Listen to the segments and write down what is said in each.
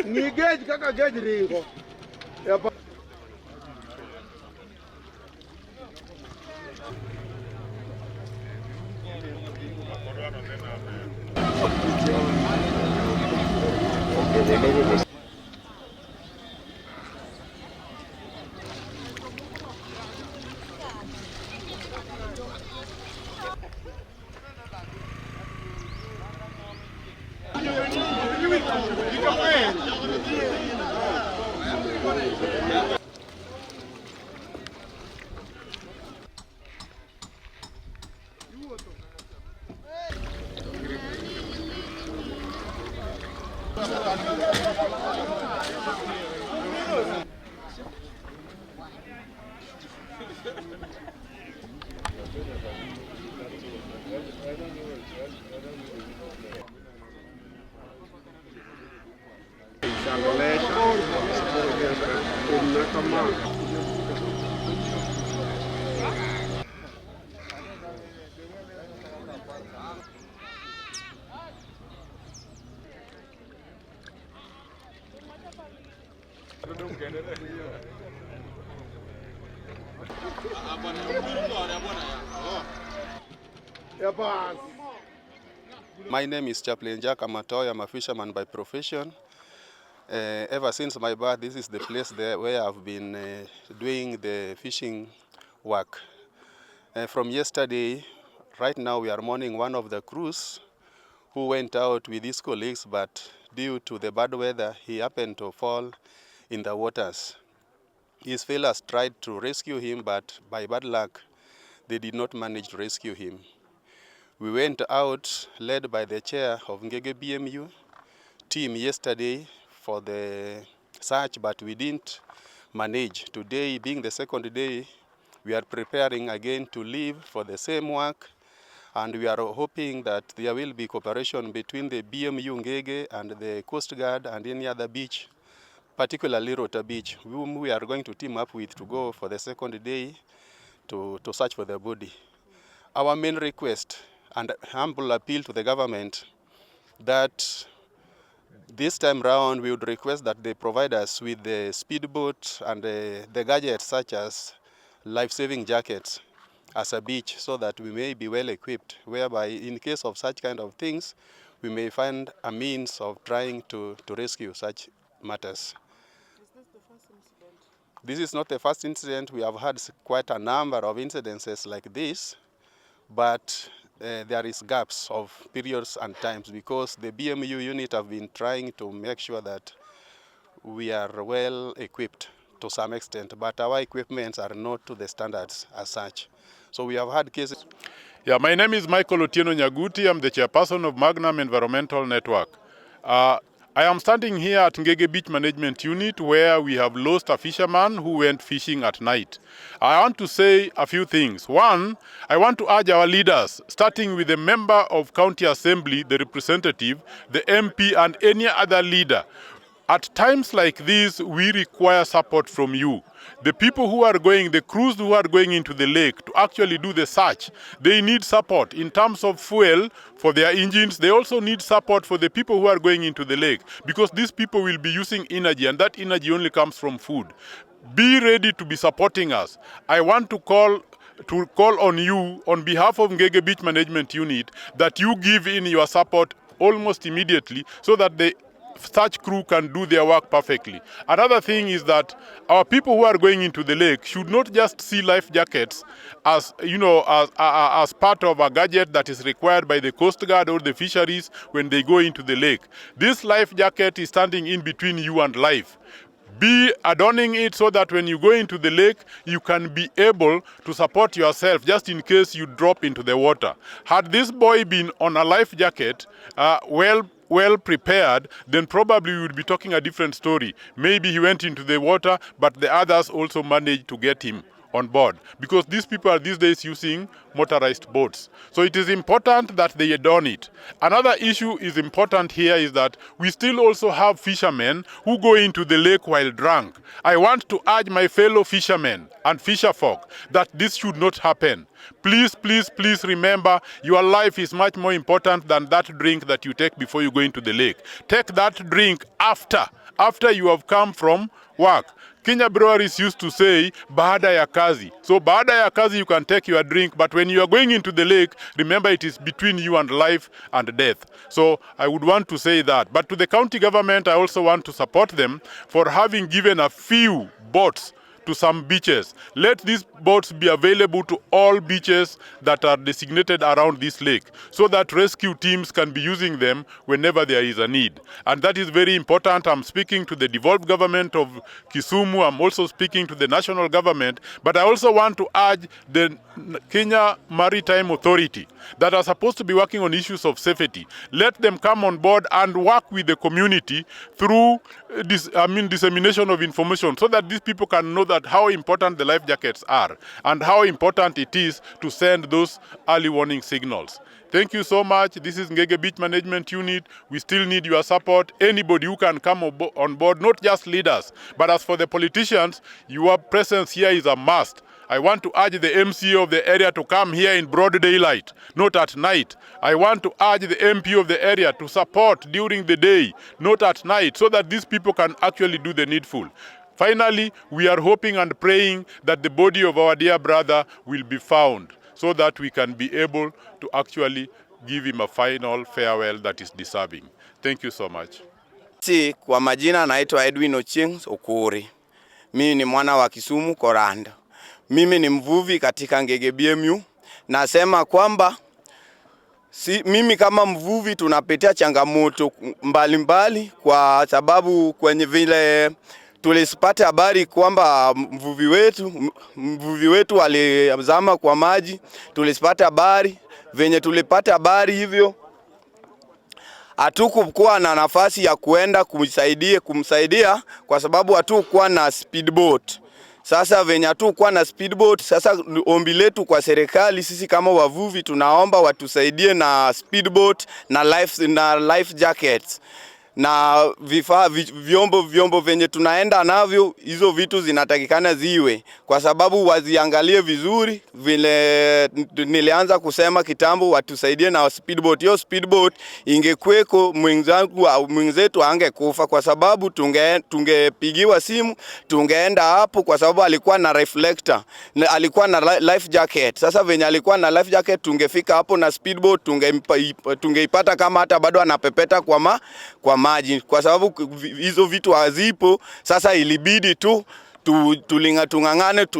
Ni gauge kaka gauge ringo. My name is Chaplain Jack Amatoy. I'm a fisherman by profession. Ever since my birth, this is the place there where I've been doing the fishing work. From yesterday, right now we are mourning one of the crews who went out with his colleagues, but due to the bad weather, he happened to fall in the waters. His fellows tried to rescue him, but by bad luck, they did not manage to rescue him. We went out, led by the chair of Ngege BMU team yesterday for the search, but we didn't manage. Today, being the second day, we are preparing again to leave for the same work, and we are hoping that there will be cooperation between the BMU Ngege and the Coast Guard and any other beach, particularly Rota Beach, whom we are going to team up with to go for the second day to search for the body. Our main request and humble appeal to the government that this time round we would request that they provide us with the speedboat and the gadgets such as life-saving jackets as a beach, so that we may be well equipped, whereby in case of such kind of things, we may find a means of trying to rescue such matters. Is this the first incident? This is not the first incident. We have had quite a number of incidences like this, but there is gaps of periods and times because the BMU unit have been trying to make sure that we are well equipped to some extent, but our equipments are not to the standards as such. So we have had cases. Yeah, my name is Michael Otieno Nyaguti. I'm the chairperson of Magnum Environmental Network. I am standing here at Ngege Beach Management Unit where we have lost a fisherman who went fishing at night. I want to say a few things. One, I want to urge our leaders, starting with the member of County Assembly, the representative, the MP, and any other leader. At times like this, we require support from you. The people who are going, the crews who are going into the lake to actually do the search, they need support in terms of fuel for their engines. They also need support for the people who are going into the lake, because these people will be using energy, and that energy only comes from food. Be ready to be supporting us. I want to call on you on behalf of Ngege Beach Management Unit that you give in your support almost immediately so that the such crew can do their work perfectly. Another thing is that our people who are going into the lake should not just see life jackets as, you know, as part of a gadget that is required by the Coast Guard or the fisheries when they go into the lake. This life jacket is standing in between you and life. Be adorning it so that when you go into the lake, you can be able to support yourself just in case you drop into the water. Had this boy been on a life jacket, well prepared, then probably we would be talking a different story. Maybe he went into the water, but the others also managed to get him on board, because these people are these days using motorized boats. So it is important that they adorn it. Another issue is important here is that we still also have fishermen who go into the lake while drunk. I want to urge my fellow fishermen and fisherfolk that this should not happen. Please, please, please remember your life is much more important than that drink that you take before you go into the lake. Take that drink after you have come from work. Kenya breweries used to say, baada ya kazi. So baada ya kazi you can take your drink, but when you are going into the lake, remember it is between you and life and death. So I would want to say that. But to the county government, I also want to support them for having given a few boats to some beaches. Let these boats be available to all beaches that are designated around this lake, so that rescue teams can be using them whenever there is a need. And that is very important. I'm speaking to the devolved government of Kisumu. I'm also speaking to the national government. But I also want to urge the Kenya Maritime Authority that are supposed to be working on issues of safety. Let them come on board and work with the community through dissemination of information, so that these people can know that how important the life jackets are and how important it is to send those early warning signals. Thank you so much. This is Ngege Beach Management Unit. We still need your support. Anybody who can come on board, not just leaders, but as for the politicians, your presence here is a must. I want to urge the MCA of the area to come here in broad daylight, not at night. I want to urge the MP of the area to support during the day, not at night, so that these people can actually do the needful. Finally, we are hoping and praying that the body of our dear brother will be found, so that we can be able to actually give him a final farewell that is deserving. Thank you so much. Kwa majina naitwa Edwin Ochieng Okuri. Mimi ni mwana wa Kisumu Koranda. Mimi ni mvuvi katika Ngege BMU. Nasema kwamba mimi kama mvuvi tunapitia changamoto mbalimbali, kwa sababu kwenye vile tulisipata habari kwamba mvuvi wetu alizama kwa maji. Tulisipata habari, venye tulipata habari hivyo hatukuwa na nafasi ya kuenda kumsaidia kwa sababu hatukuwa na speedboat. Sasa venye hatukuwa na speedboat, sasa ombi letu kwa serikali, sisi kama wavuvi tunaomba watusaidie na speedboat na life jackets. Na vifaa vyombo venye tunaenda navyo, hizo vitu zinatakikana ziwe, kwa sababu waziangalie vizuri. Vile nilianza kusema kitambo, watusaidie na speedboat. Hiyo speedboat ingekuweko, mwenzetu angekufa, kwa sababu tungepigiwa simu, tungeenda hapo, kwa sababu alikuwa na reflector, alikuwa na life jacket. Sasa venye alikuwa na life jacket, tungefika hapo na speedboat, tungeipata kama hata bado anapepeta kwa maji, kwa sababu hizo vitu hazipo. Sasa ilibidi tu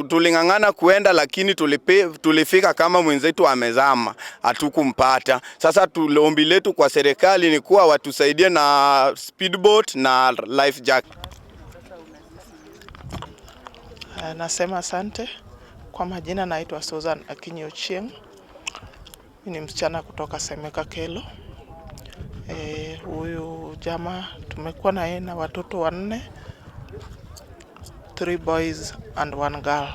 tulingangana kuenda, lakini tulifika kama mwenzetu amezama, hatukumpata. Sasa ombi letu kwa serikali ni kuwa watusaidie na speedboat na life jacket. Nasema asante. Kwa majina naitwa Susan Akinyi Ochieng. Ni msichana kutoka Semeka Kelo. Huyu jamaa tumekuwa na yeye na watoto 4, 3 boys and 1 girl.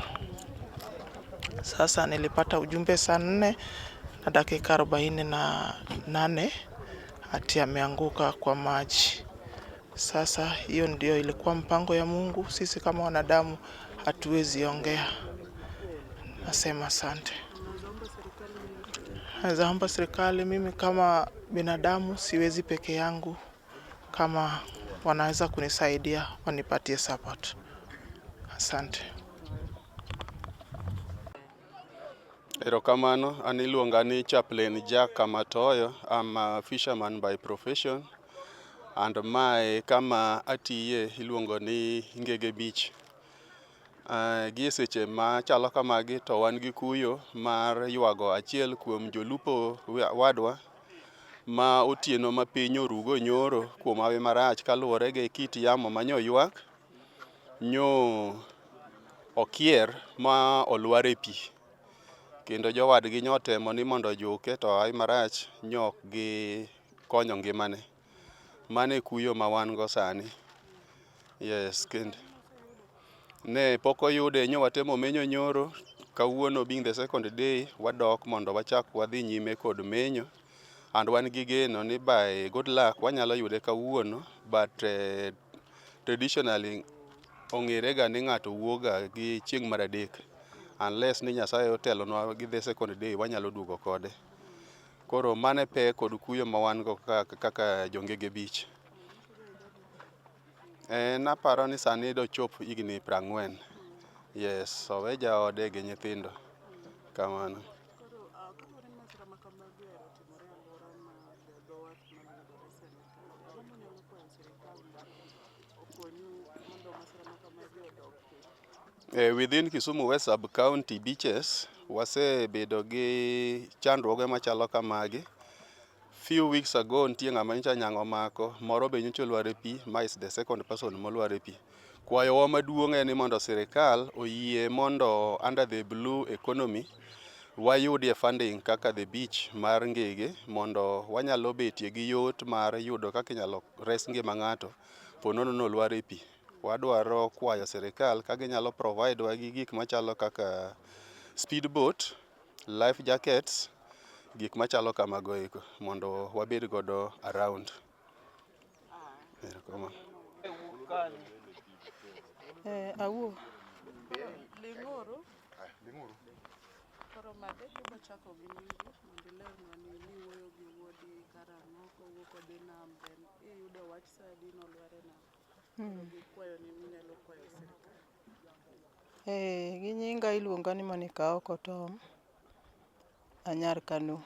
Sasa nilipata ujumbe saa 4 na dakika 48 ati ameanguka kwa maji. Sasa hiyo ndio ilikuwa mpango ya Mungu. Sisi kama wanadamu hatuwezi ongea. Nasema asante. Naomba serikali, mimi kama binadamu siwezi peke yangu, kama wanaweza kunisaidia wanipatie support. Asante. Erokamano, aniluonga ni Chaplain Jack Kamatoyo. I'm a fisherman by profession. and mae kama atiye iluongo ni Ngege Beach. Gi seche ma chalo kamagi to wan gi kuyo mar ywago achiel kuom jolupo wadwa ma otieno ma piny orugo nyoro kuom hawi marach kaluwore gi kit yamo manyo ywak nyo okier ma olwar e pi, kendo jowadgi nyotemo ni mondo ojuke to hawi marach nyok gi konyo ngimane. Mane kuyo ma wan go sani. Yes, kendo ne pok oyude, nyo watemo menyo nyoro. Kawuono being the second day wadok mondo wachak wadhi nyime kod menyo, and wan gi geno ni by good luck wanyalo yude kawuono, but traditionally ong'ere ga ni ng'ato wuoga gi chieng' mar adek, unless ni Nyasaye otelonwa gi the second day wanyalo duogo kode. Koro mane pe kod kuyo ma wan go kaka jo Ngege Beach. Naparo ni sani dochop higni 40. Yes, owe jaode gi nyithindo kamano. Within Kisumu West Sub-County beaches, wasebedo gi chandruoge machalo kamagi. Few weeks ago nitie ng'ama nyocha nyang'o mako, moro be nyocha olwar e pi, ma is the second person molwar e pi. Kwayowa maduong' en ni mondo sirikal oyie mondo under the blue economy wayudie funding kaka the beach mar Ngege mondo wanyalo betie gi yot mar yudo kaka inyalo res ngima ng'ato ponono nolwar e pi. Wadwaro kwayo sirikal ka ginyalo provide wa gi gik machalo kaka speedboat, life jackets, gik machalo kamago eko mondo wabed godo around. Awuo. Gi nyinga iluonga ni Monica Okotom, anyar Kano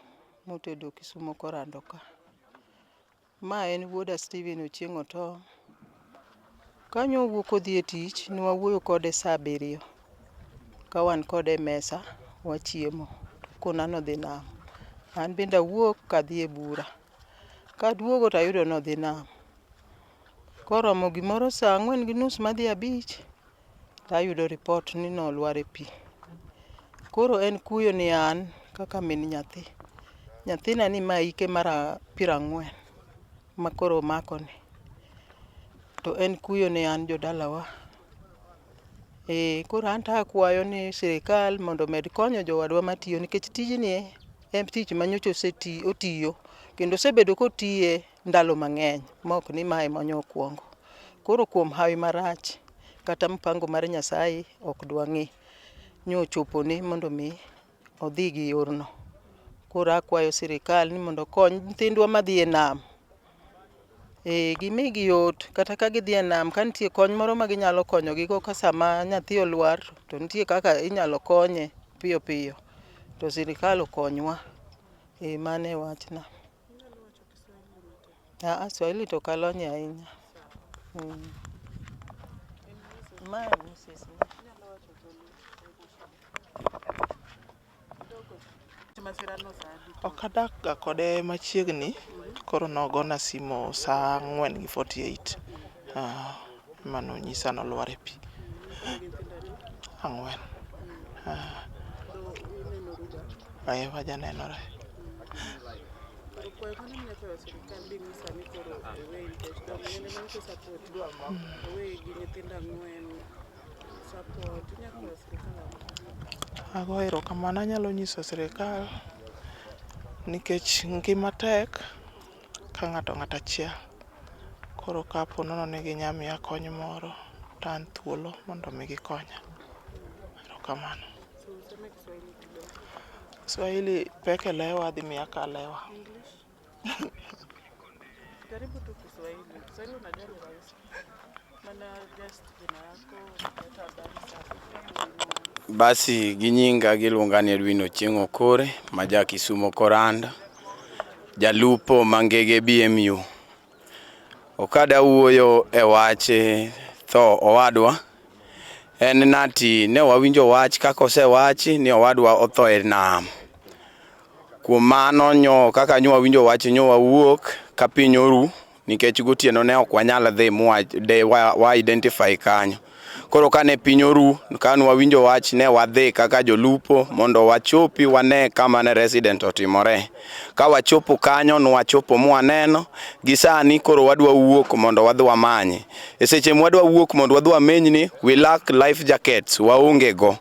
motedo Kisumo korando ka. Ma en wuoda Steven Ochieng' Otom. Kanyo wuok odhi e tich, ne wawuoyo kode saa 7 ka wan kode mesa wachiemo, konano dhi nam. An bende awuok kadhi e bura, kaduogo to ayudo nodhi nam. Koromo gimoro saa 4:30 madhi 5 tayudo report ni nolwar e pi. Koro en kuyo ni an kaka min nyathi. Nyathina ni ma hike mar 40 ma koro makoni. To en kuyo ni an jodalawa. Koro an akwayo ni sirikal mondo med konyo jowadwa matiyo, nikech tijni en tich manyocha otiyo kendo osebedo kotiye ndalo mang'eny, mok ni mae manyo okuongo. Koro kuom hawi marach kata mpango mar Nyasaye ok dwa ng'i, nyochopone mondo mi odhi gi yorno. Koro akwayo sirikal ni mondo kony nyithindwa madhi e nam. Gimigi yot kata ka gidhi e nam, ka nitie kony moro ma ginyalo konyogi go ka sama nyathi olwar to nitie kaka inyalo konye piyo piyo, to sirikal okonywa. Mano e wachna. Swahili to ok alony ahinya. Ok adak ga kode machiegni, koro nogona simo saa 4:48. Mano nyisa nolwar e pi. 4. Wajanenore. Ago erokamano anyalo nyiso sirikal nikech ngima tek ka ng'ato achiel. Koro kapo nono ni ginya miya kony moro to an thuolo mondo mi gikonya. Erokamano. Swahili peke lewa adhi miya kalewa. Karibu tu Kiswahili. Kiswahili unajua ni rahisi. Maana just jina yako Basi ginyinga giluonga ni Edwin Ochieng' Okore, maja Kisumo koranda, jalupo Mangege BMU. Okada wuoyo e wache tho owadwa. En nati ne wawinjo wach kaka osewachi ni owadwa otho e nam. Kuom mano nyo kaka nyo wawinjo wach nyo wawuok ka piny oru nikech gotieno ne ok wanyal dhi wa identify kanyo. Koro kane piny oru kan wawinjo wach ne wadhi kaka jolupo mondo wachopi wane kama ne resident otimore. Ka wachopo kanyo no wachopo mwaneno gisani koro wadwa wuok mondo wadhi wamanye. E seche mwadwa wuok mondo wadhi wamenyni we lack life jackets waonge go.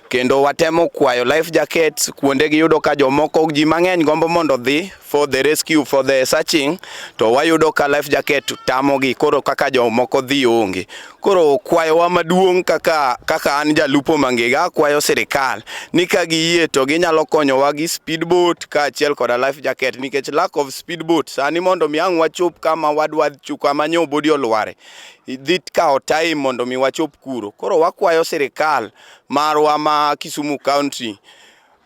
Kendo watemo kwayo life jackets kuonde giyudo ka jomoko ji mang'eny gombo mondo dhi for the rescue for the searching to wayudo ka life jacket tamogi koro kaka jomoko dhi onge. Koro kwayo wa maduong' kaka an jalupo Mangega kwayo sirikal ni ka giyie to ginyalo konyowa gi speedboat ka achiel koda life jacket nikech lack of speedboat sani mondo miang' wachop kama wadwa chuka manyo bodi olware dhi kao time mondo mi wachop kuro. Koro wakwayo sirikal marwa ma Kisumu County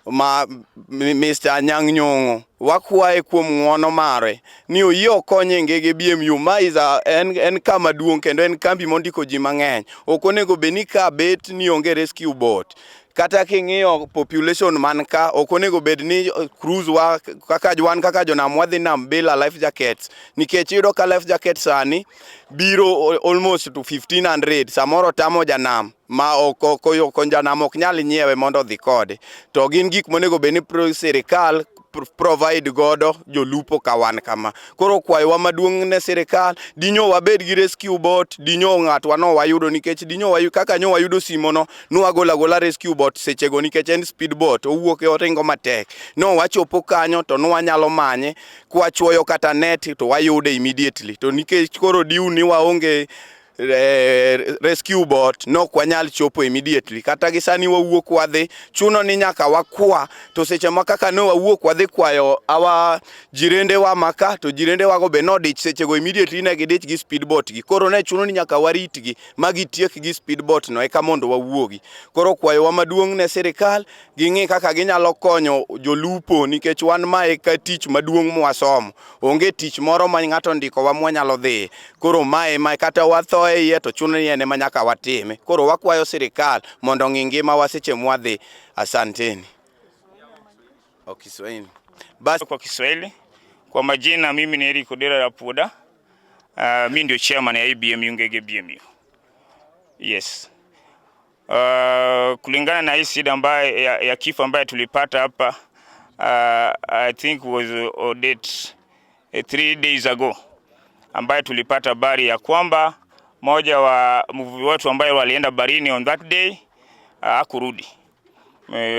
ma Mr. Anyang' Nyong'o wakwaye kuom ng'wono mare ni oyie okonye Ngege BMU ma en kama duong' kendo en kambi mondiko ji mang'eny. Ok onego bed ni ka bet ni onge rescue boat. Kata king'iyo population man ka ok onego bed ni cruise wa kaka jonam wadhi nam bila life jackets nikech yudo ka life jackets sani biro almost to 1500 samoro tamo janam ma ok janam ok nyal nyiewe mondo dhi kode. To gin gik monego bed ni sirikal provide godo jolupo kawan kama. Koro kwayo wa maduong' ne sirikal dinyo wabed gi rescue boat dinyo ng'atwa no wayudo nikech dinyo wayu kaka nyo wayudo simono no wagola rescue boat sechego nikech en speed boat owuok e oringo matek no wachopo kanyo to no wanyalo manye kwachuoyo kata net to wayude immediately to nikech koro diu ni waonge rescue boat no kwanyal chopo immediately kata gisani wawuok wadhi chuno ni nyaka wakwa to seche makaka no wawuok wadhi kwayo awa jirende wa maka to jirende wago be no dich seche go immediately ne gidich gi speedboat gi koro ne chuno ni nyaka waritgi magitiek gi speedboat no eka mondo wawuogi. Koro kwayo wa maduong' ne sirikal ging'i kaka ginyalo konyo jolupo nikech wan mae ka tich maduong' mwasomo onge tich moro ma ng'ato ndiko wa mwanyalo dhi. Koro mae kata watho to chuno ni ene manyaka watime. Koro wakwayo sirikal mondo ng'i ngima wa seche mwadhi. Asanteni. Kiswahili. Basi kwa Kiswahili. Kwa majina mimi ni Eric Odera Rapuda. Mimi ndio chairman ya BMU Ngege BMU. Yes. Kulingana na hii shida ambayo ya kifo ambayo tulipata hapa I think was date 3 days ago ambayo tulipata habari ya kwamba moja wa mvuvi wetu ambaye walienda barini on that day hakurudi.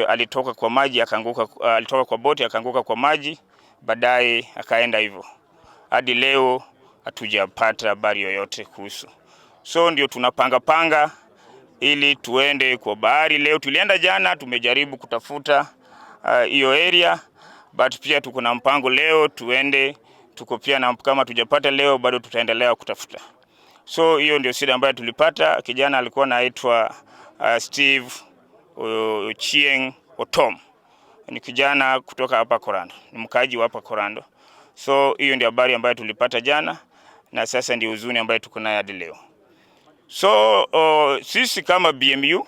Alitoka kwa maji akaanguka, alitoka kwa boti akaanguka kwa maji, baadaye akaenda hivyo. Hadi leo hatujapata habari yoyote kuhusu. So ndio tunapanga ili tuende kwa bahari. Leo tulienda jana, tumejaribu kutafuta hiyo area, but pia tuko na mpango leo tuende, tuko pia na kama tujapata leo bado tutaendelea kutafuta. So hiyo ndio shida ambayo tulipata. Kijana alikuwa anaitwa Steve Ochieng Otom. Ni kijana kutoka hapa Korando. Ni mkaaji wa hapa Korando. So hiyo ndio habari ambayo tulipata jana na sasa ndio huzuni ambayo tuko nayo hadi leo. So sisi kama BMU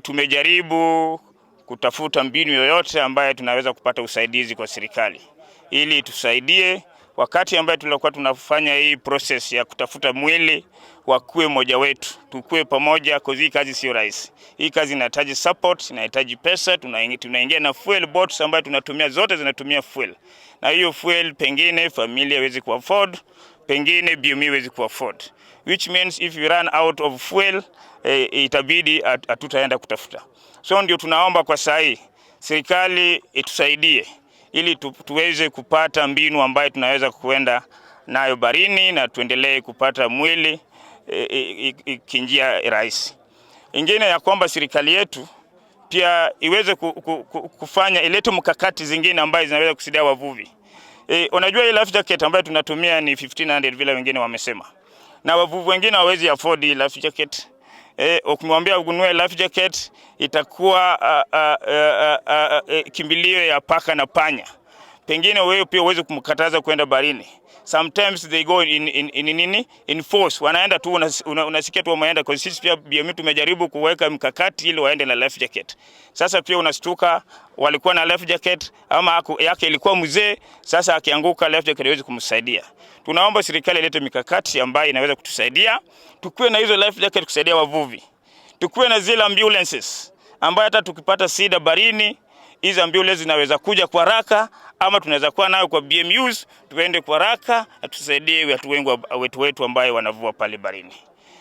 tumejaribu kutafuta mbinu yoyote ambayo tunaweza kupata usaidizi kwa serikali ili tusaidie wakati ambaye tulikuwa tunafanya hii process ya kutafuta mwili wakue moja wetu, tukue pamoja kwa hii kazi sio rahisi. Hii kazi inahitaji support, inahitaji pesa, tunaingia na fuel boats ambayo tunatumia zote zinatumia fuel. Na hiyo fuel pengine familia haiwezi ku afford, pengine BMU haiwezi ku afford. Which means if we run out of fuel itabidi hatutaenda kutafuta. So ndio tunaomba kwa sahi serikali itusaidie ili tuweze kupata mbinu ambayo tunaweza kuenda nayo barini na tuendelee kupata mwili kinjia rahisi. Ingine ya kwamba serikali yetu pia iweze kufanya ilete mkakati zingine ambazo zinaweza kusaidia wavuvi. Unajua ile life jacket ambayo tunatumia ni 1500 vile wengine wamesema. Na wavuvi wengine hawezi afford life jacket. Ukimwambia ununue life jacket itakuwa kimbilio ya paka na panya. Pengine wewe pia uweze kumkataza kwenda barini. sometimes they go in force, wanaenda tu unasikia tu wameenda, kwa sisi pia BMU tumejaribu kuweka mkakati ili waende na life jacket. Sasa pia unastuka walikuwa na life jacket ama yake ilikuwa mzee, sasa akianguka life jacket haiwezi kumsaidia. Tunaomba serikali ilete mikakati ambayo inaweza kutusaidia, tukue na hizo life jacket kusaidia wavuvi. Tukue na zile ambulances ambayo hata tukipata shida barini, hizo ambulances zinaweza kuja kwa haraka, ama tunaweza kuwa nayo kwa BMUs tuende kwa haraka na tusaidie watu wetu ambao wanavua pale barini.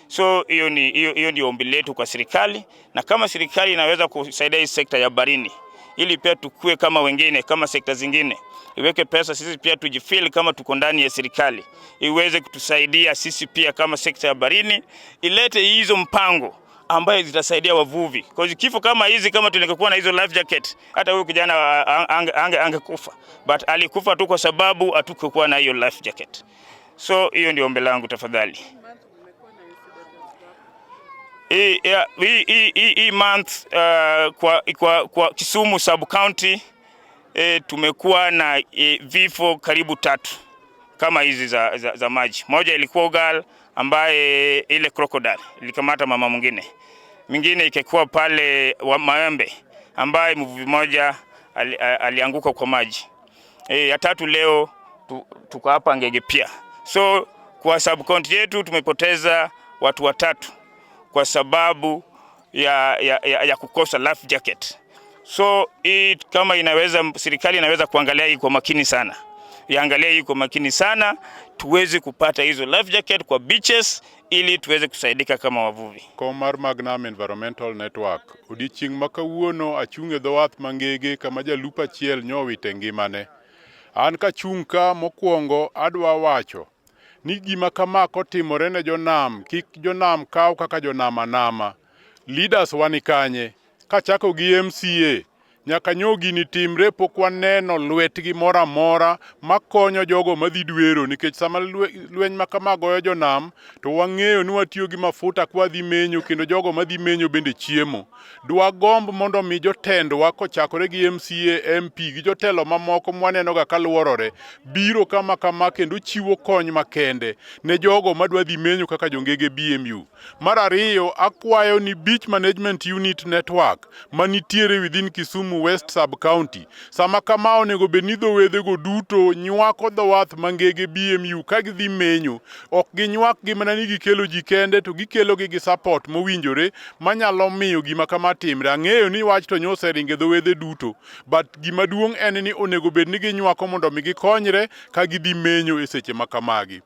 So hiyo ni ombi letu kwa serikali, na kama serikali inaweza kusaidia hii sekta ya barini ili pia tukue kama wengine, kama sekta zingine, iweke pesa, sisi pia tujifeel kama tuko ndani ya serikali, iweze kutusaidia sisi pia kama sekta ya barini, ilete hizo mpango ambaye zitasaidia wavuvi. Kwa kifo kama hizi, kama tulikuwa na hizo life jacket, hata huyo kijana angekufa, but alikufa tu kwa sababu hatukuwa na hiyo life jacket. So hiyo ndio ombi langu, tafadhali. Hii month kwa Kisumu sub county tumekuwa na vifo karibu 3 kama hizi za maji. Moja ilikuwa Ugal ambaye ile crocodile ilikamata mama mwingine ikikuwa pale wa Maembe ambaye mvuvi mmoja alianguka kwa maji. Ya 3 leo tuko hapa Ngege pia. So kwa sub county yetu tumepoteza watu 3 kwa sababu ya kukosa life jacket. So kama serikali inaweza kuangalia hii kwa makini sana. Iangalie hii kwa makini sana, tuweze kupata hizo life jacket kwa beaches ili tuweze kusaidika kama wavuvi. Komar Magnam Environmental Network. Odichieng' makawuono achunge dhowath Mangege kama jalup achiel nyowite ngimane. An kachung' ka mokwongo adwa wacho ni gima kama kotimore ne jonam, kik jonam kaw kaka jonam anama. Leaders wani kanye, kachako gi MCA, nyaka nyogi ni timre pok waneno lwetgi mora mora makonyo jogo madhi dwero, nikech sama lweny makama goyo jonam to wang'eyo ni watiyo gi mafuta kwa dhi menyo, kendo jogo madhi menyo bende chiemo. Dwa gomb mondo mi jotendwa kochakore gi MCA, MP gi jotelo mamoko mwaneno ga kaluorore biro kama kendo chiwo kony makende ne jogo madwa dhi menyo kaka jongege BMU. Mar ariyo, akwayo ni Beach Management Unit Network manitiere within Kisumu West Sub County sama kama onego bed ni dhowedhego duto nywako dhowath Mangege BMU ka gidhi menyo, ok ginywak gi mana ni gikelo ji kende, to gikelo gi support mowinjore manyalo miyo gima kama timre. Ang'eyo ni wach to nyose ringe dhowedhe duto, but gima duong' en ni onego bed ni ginywako mondo mi gikonyre ka gidhi menyo e seche makamagi.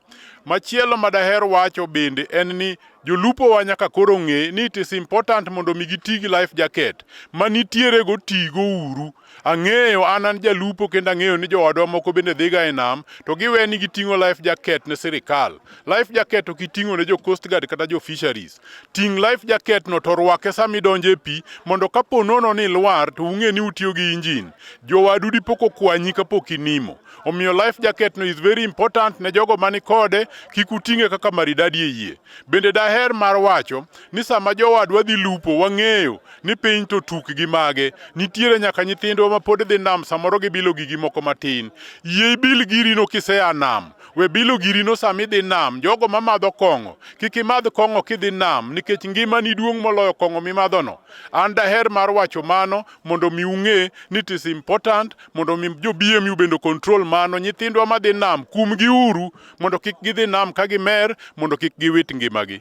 Machielo madaher wacho bende en ni jolupo wa nyaka koro ng'e ni it is important mondo mi giti gi life jacket manitiere go tigo uru. Ang'eyo an jalupo kendo ang'eyo ni jowadwa moko bende dhiga e nam to giwe ni giting'o life jacket ne sirikal. Life jacket okiting'o ne jo Coast Guard kata jo fisheries. Ting' life jacket no to rwake sami donje pi mondo kapo nono ni lwar to ung'e ni utiyo gi injin. Jowadu dipoko kwanyi kapok inimo. Omiyo life jacket no is very important ne jogo mani kode, kik uting'e kaka maridadi e yie. Bende daher mar wacho ni sama jowadwa dhi lupo wang'eyo ni piny to tukgi mage, nitiere nyaka nyithindwa ma pod dhi nam samoro gibilo gigi moko matin. Yie ibil giri no kisea nam, we bilo giri no sami dhi nam. Jogo mamadho kong'o, kik imadh kong'o kidhi nam nikech ngimani duong' moloyo kong'o mimadhono. An daher mar wacho mano mondo mi ung'e ni it is important mondo mi jo BMU bendo control mano. Nyithindwa madhi nam kumgi uru mondo kik gidhi nam ka gimer, mondo kik giwit ngimagi.